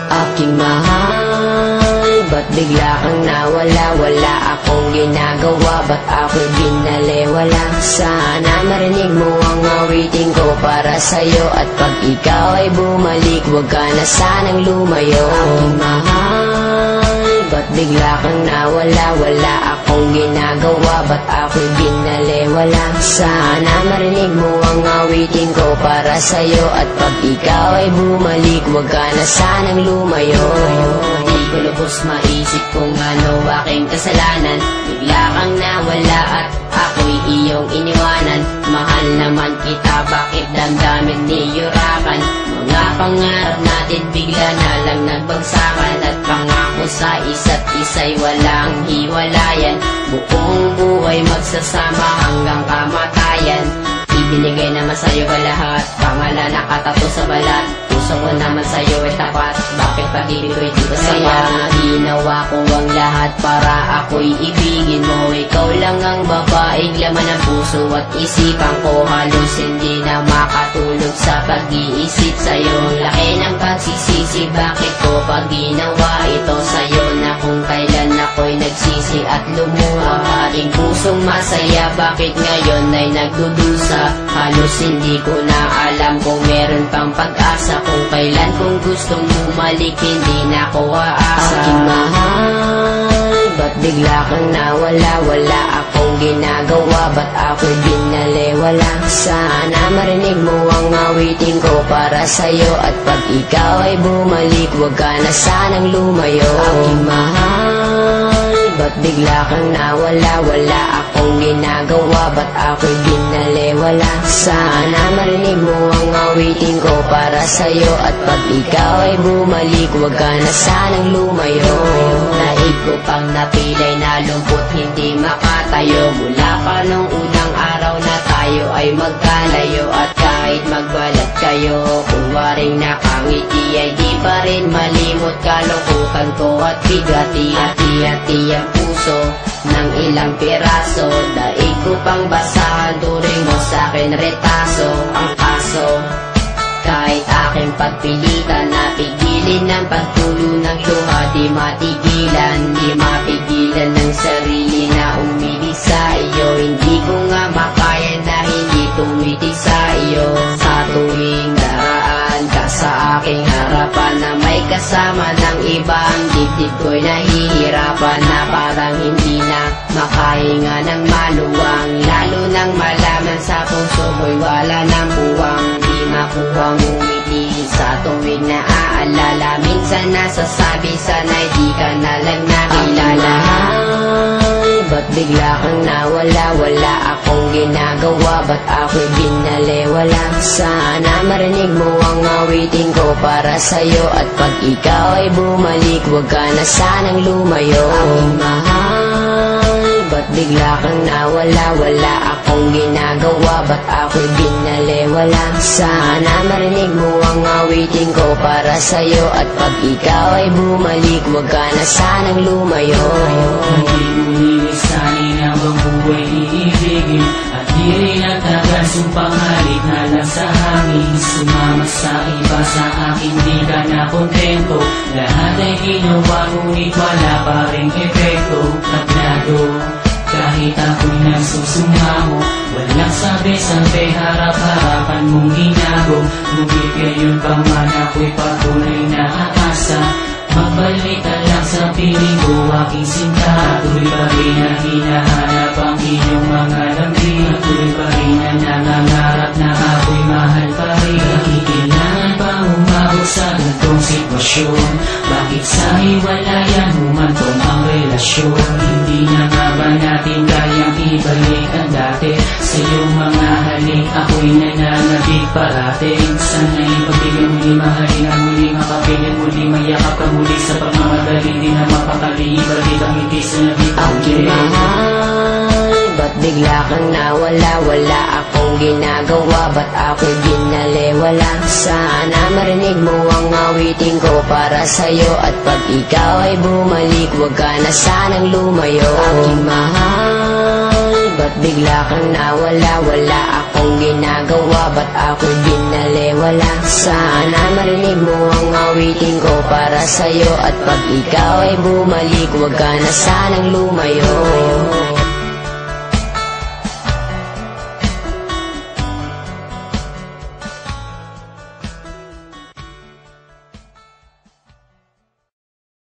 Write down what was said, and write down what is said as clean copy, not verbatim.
Aking mahal, ba't bigla kang nawala? Wala akong ginagawa, ba't ako'y binaliwala? Sana marinig mo ang awitin ko para sa'yo, at pag ikaw ay bumalik, huwag ka na sanang lumayo. Aking mahal, ba't bigla kang nawala? Wala akong ginagawa, ba't ako'y binaliwala? Sana marinig mo ang awitin ko para sa'yo, at pag ikaw ay bumalik, huwag ka na sanang lumayo. Di ko lubos maisip kung ano aking kasalanan, bigla kang nawala at ako'y iyong iniwanan. Mahal naman kita, bakit damdamin niyurakan? Mga pangarap natin bigla na lang nagbagsakan, at pangako sa isa't isa'y walang hiwalayan. Buong buhay magsasama hanggang kamatayan. Ibinigay naman sa'yo ba lahat? Pangalan nakatato sa balat. Puso ko naman sa'yo ay tapat, bakit pag-ibig ko'y di ba sapat? Kaya ginawa ko ang lahat para ako'y ibigin mo. Ikaw lang ang babaeng laman ng puso at isipan ko. Halos hindi na makatulog sa pag-iisip sa'yo. Laki ng pagsisisi, bakit ko pag ginawa ito sa'yo? Na kung kailan ako'y nagsisi at lumuha. Ating pusong masaya, bakit ngayon ay nagdudusa? Halos hindi ko na alam kung meron pang pag-asa. Kung kailan kung gustong bumalik, hindi na ako aasa. Aking mahal, ba't bigla kang nawala? Wala akong ginagawa, ba't ako'y binaliwala? Sana marinig mo ang awitin ko para sa'yo, at pag ikaw ay bumalik, huwag ka na sanang lumayo. Aking mahal, ba't bigla kang nawala? Wala akong ginagawa, ba't ako'y binaliwala? Sana marinig mo ang awitin ko para sa'yo, at pag ikaw ay bumalik, huwag ka na sanang lumayo. Naig ko pang napilay na lumpot, hindi makatayo. Mula pa nung unang araw na tayo ay magkalayo, at kahit magbalat kayo, kung waring nakangiti ay di pa rin malimot. Kalungkutan ko at bigati, hati-hati ang puso ng ilang piraso. Daig ko pang basahan, turing mo sa'kin retaso. Ang kaso, kahit aking pagpilitan, napigilin ng pagtulo ng luha. Di matigilan, di mapigilan ng sarili na umibig sa iyo. Hindi ko nga makaya na hindi tumiti sa iyo. Sa tuwing daraan ka sa aking harapan, na may kasama ng iba, ang dibdib ko'y nahihirapan. Na parang hindi na makahinga ng maluwang, lalo nang malaman sa puso ko'y wala ng buwang. Di makuhang umiti sa tuwing naaalala. Minsan nasasabi, sana'y di ka na lang nakilala. Ba't bigla kang nawala? Wala akong ginagawa, ba't ako'y binaliwala? Sana marinig mo ang awitin ko para sa'yo, at pag ikaw ay bumalik, huwag ka na sanang lumayo. Aking mahal, ba't bigla kang nawala? Wala akong ginagawa, ba't ako'y binaliwala? Sana marinig mo ang awitin ko para sa'yo, at pag ikaw ay bumalik, huwag ka na sanang lumayo. Sana'y habang buhay iibigin, at di rin nagkakasumpang halik na lang sa hangin. Sumama sa iba, sa akin di ka na kontento. Lahat ay ginawa, ngunit wala pa rin epekto. Tablado, kahit ako'y nagsusumamo, walang sabi-sabi, harap-harapan mong ginago. Ngunit ngayon pa man ako'y patuloy na aasa. Magbalik ka lang sa piling ko, aking sinta. Tuloy pa rin na hinahanap ang iyong mga lambing. Tuloy pa rin na nangangarap na ako'y mahal pa rin. Bakit kailangan pa umabot sa ganitong sitwasyon? Bakit sa hiwalayan humantong ang relasyon? Hindi na nga ba natin kayang ibalik ang dati? Sa iyong mga halik ako'y nananabig parating. Sana'y pagbigyan muli, mahalin ang muli, makapilit muli, mayakap ka muli. Sa pagmamadali, di na mapakali, ibalik ang ngiti sa nabitang. Aking mahal, ba't bigla kang nawala? Wala akong ginagawa, ba't ako'y binaliwala? Sana marinig mo ang awitin ko para sa'yo, at pag ikaw ay bumalik, huwag ka na sanang lumayo. Aking mahal, ba't bigla bigla kang nawala? Wala akong ginagawa, ba't ako'y binalewala? Sana marinig mo ang awitin ko para sa'yo, at pag ikaw ay bumalik, huwag ka na sanang lumayo.